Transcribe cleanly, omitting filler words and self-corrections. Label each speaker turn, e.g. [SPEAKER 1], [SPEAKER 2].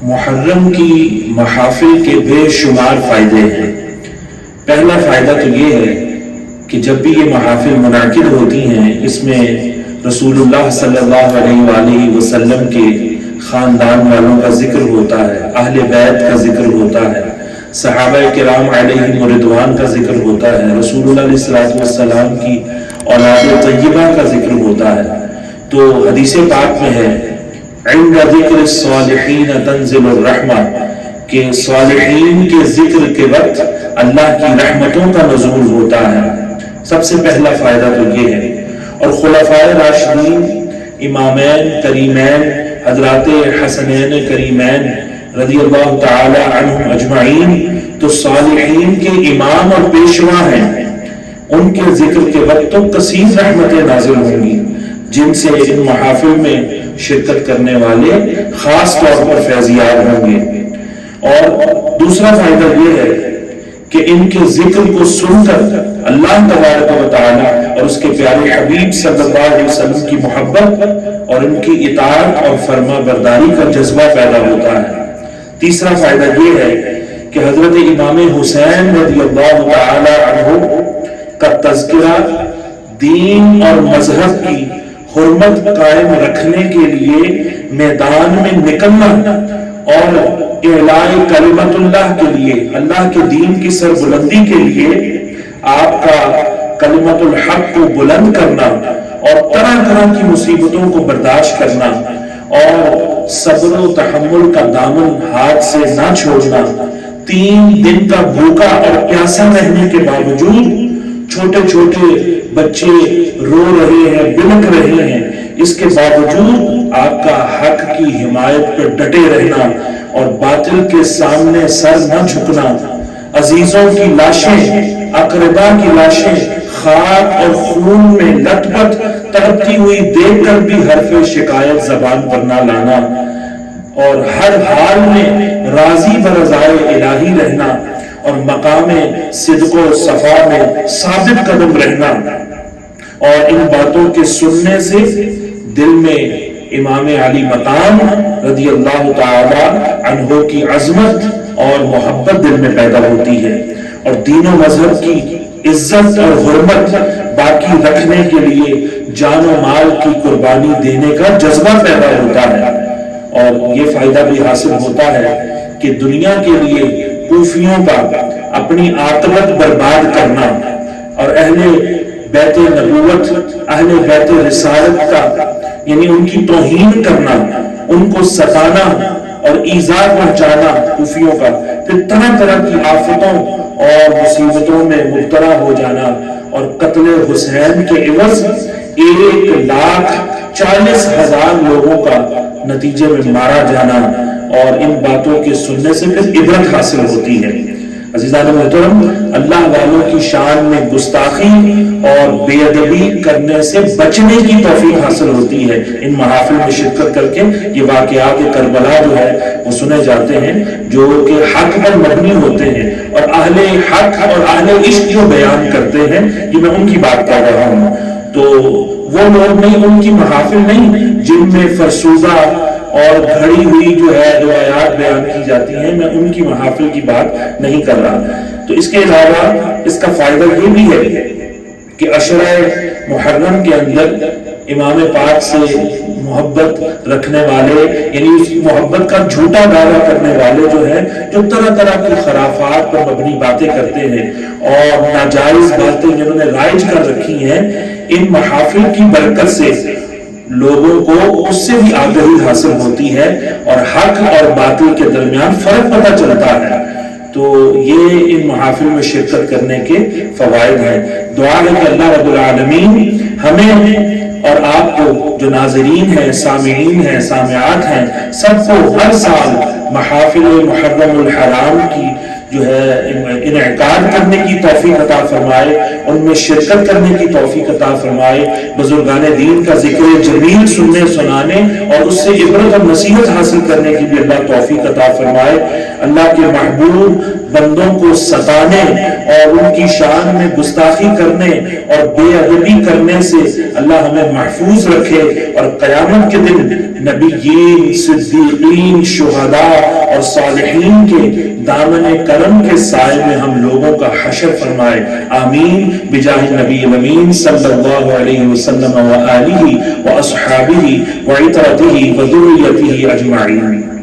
[SPEAKER 1] محرم کی محافل کے بے شمار فائدے ہیں۔ پہلا فائدہ تو یہ ہے کہ جب بھی یہ محافل منعقد ہوتی ہیں اس میں رسول اللہ صلی اللہ علیہ وآلہ وسلم کے خاندان والوں کا ذکر ہوتا ہے، اہل بیت کا ذکر ہوتا ہے، صحابہ کرام علیہم رضوان کا ذکر ہوتا ہے، رسول اللہ علیہ السلام کی اولاد طیبہ کا ذکر ہوتا ہے۔ تو حدیث پاک میں ہے عند ذکر الصالحین تنزل الرحمہ کہ صالحین کے ذکر کے وقت اللہ کی رحمتوں کا نزول ہوتا ہے۔ سب سے پہلا فائدہ تو یہ ہے۔ اور خلفائے راشدین، امامین کریمین، حضرات حسنین کریمین رضی اللہ تعالی عنہم اجمعین تو صالحین کے امام اور پیشوا ہیں۔ ان کے ذکر کے وقت تو کثیر رحمتیں نازل ہوں گی جن سے ان محافل میں شرکت کرنے والے خاص طور پر فیضیاب ہوں گے۔ اور دوسرا فائدہ یہ ہے کہ ان کے ذکر کو سن کر اللہ تبارک و تعالی اور اس کے پیارے حبیب صلی اللہ علیہ وسلم کی محبت اور ان کی اطاعت اور فرما برداری کا جذبہ پیدا ہوتا ہے۔ تیسرا فائدہ یہ ہے کہ حضرت امام حسین رضی اللہ تعالی عنہ کا تذکرہ دین اور مذہب کی حرمت قائم رکھنے کے لیے میدان میں نکلنا اور اعلاء کلمت اللہ کے لیے، اللہ کے دین کی سربلندی کے لیے آپ کا کلمت الحق کو بلند کرنا اور طرح طرح کی مصیبتوں کو برداشت کرنا اور صبر و تحمل کا دامن ہاتھ سے نہ چھوڑنا، 3 دن کا بھوکا اور پیاسا رہنے کے باوجود چھوٹے چھوٹے بچے رو رہے ہیں، بلک رہے ہیں، اس کے باوجود آپ کا حق کی حمایت پر ڈٹے رہنا اور باطل کے سامنے سر نہ جھکنا، عزیزوں کی لاشیں، اقربا کی لاشیں خاک اور خون میں لت پت تڑپتی ہوئی دیکھ کر بھی حرف شکایت زبان پر نہ لانا اور ہر حال میں راضی برضائے الہی رہنا اور مقام صدق و صفا میں ثابت قدم رہنا۔ اور ان باتوں کے سننے سے دل میں امام علی مقام رضی اللہ تعالی عنہ کی عظمت اور محبت دل میں پیدا ہوتی ہے اور دین و مذہب کی عزت اور حرمت باقی رکھنے کے لیے جان و مال کی قربانی دینے کا جذبہ پیدا ہوتا ہے۔ اور یہ فائدہ بھی حاصل ہوتا ہے کہ دنیا کے لیے کوفیوں کا اپنی عاقبت برباد کرنا اور اہل بیت نبوت، اہل بیت رسالت کا یعنی ان کی توہین کرنا، ان کو ستانا اور ایذا پہنچانا کوفیوں کا، پھر طرح طرح کی آفتوں اور مصیبتوں میں مبتلا ہو جانا اور قتل حسین کے عوض 1,40,000 لوگوں کا نتیجے میں مارا جانا، اور ان باتوں کے سننے سے پھر عبرت حاصل ہوتی ہے۔ عزیزان محترم، اللہ والوں کی شان میں گستاخی اور بے ادبی کرنے سے بچنے کی توفیق حاصل ہوتی ہے۔ ان محافل میں شرکت کر کے یہ واقعات کربلا جو ہے وہ سنے جاتے ہیں جو کہ حق پر مبنی ہوتے ہیں، اور اہل حق اور اہل عشق جو بیان کرتے ہیں، یہ میں ان کی بات کر رہا ہوں۔ تو وہ لوگ نہیں، ان کی محافل نہیں جن میں فرسودہ اور گھڑی ہوئی جو ہے روایات بیان کی جاتی ہیں، میں ان کی محافل کی بات نہیں کر رہا۔ تو اس کے علاوہ اس کا فائدہ یہ بھی ہے کہ عشرہ محرم کے اندر امام پاک سے محبت رکھنے والے، یعنی اس محبت کا جھوٹا دعویٰ کرنے والے جو ہیں، جو طرح طرح کی خرافات پر مبنی باتیں کرتے ہیں اور ناجائز باتیں جنہوں نے رائج کر رکھی ہیں، ان محافل کی برکت سے لوگوں کو اس سے بھی آگاہی حاصل ہوتی ہے اور حق اور باطل کے درمیان فرق پتہ چلتا ہے۔ تو یہ ان محافل میں شرکت کرنے کے فوائد ہیں۔ دعا ہے کہ اللہ رب العالمین ہمیں اور آپ کو جو ناظرین ہیں، سامعین ہیں، سامعات ہیں، سب کو ہر سال محافل محرم الحرام کی جو ہے انعقاد کرنے کی توفیق عطا فرمائے، ان میں شرکت کرنے کی توفیق عطا فرمائے، بزرگان دین کا ذکر جمیل سننے سنانے اور اس سے عبرت اور نصیحت حاصل کرنے کی بھی اللہ توفیق عطا فرمائے۔ اللہ کے محبوب بندوں کو ستانے اور ان کی شان میں گستاخی کرنے اور بے ادبی کرنے سے اللہ ہمیں محفوظ رکھے، اور قیامت کے دن نبیین، صدیقین، شہداء اور صالحین کے دامن کرم کے سائے میں ہم لوگوں کا حشر فرمائے، آمین بجاہ نبی الامین صلی اللہ علیہ وسلم وآلہ واصحابہ وعطرتہ وذریتہ اجمعین۔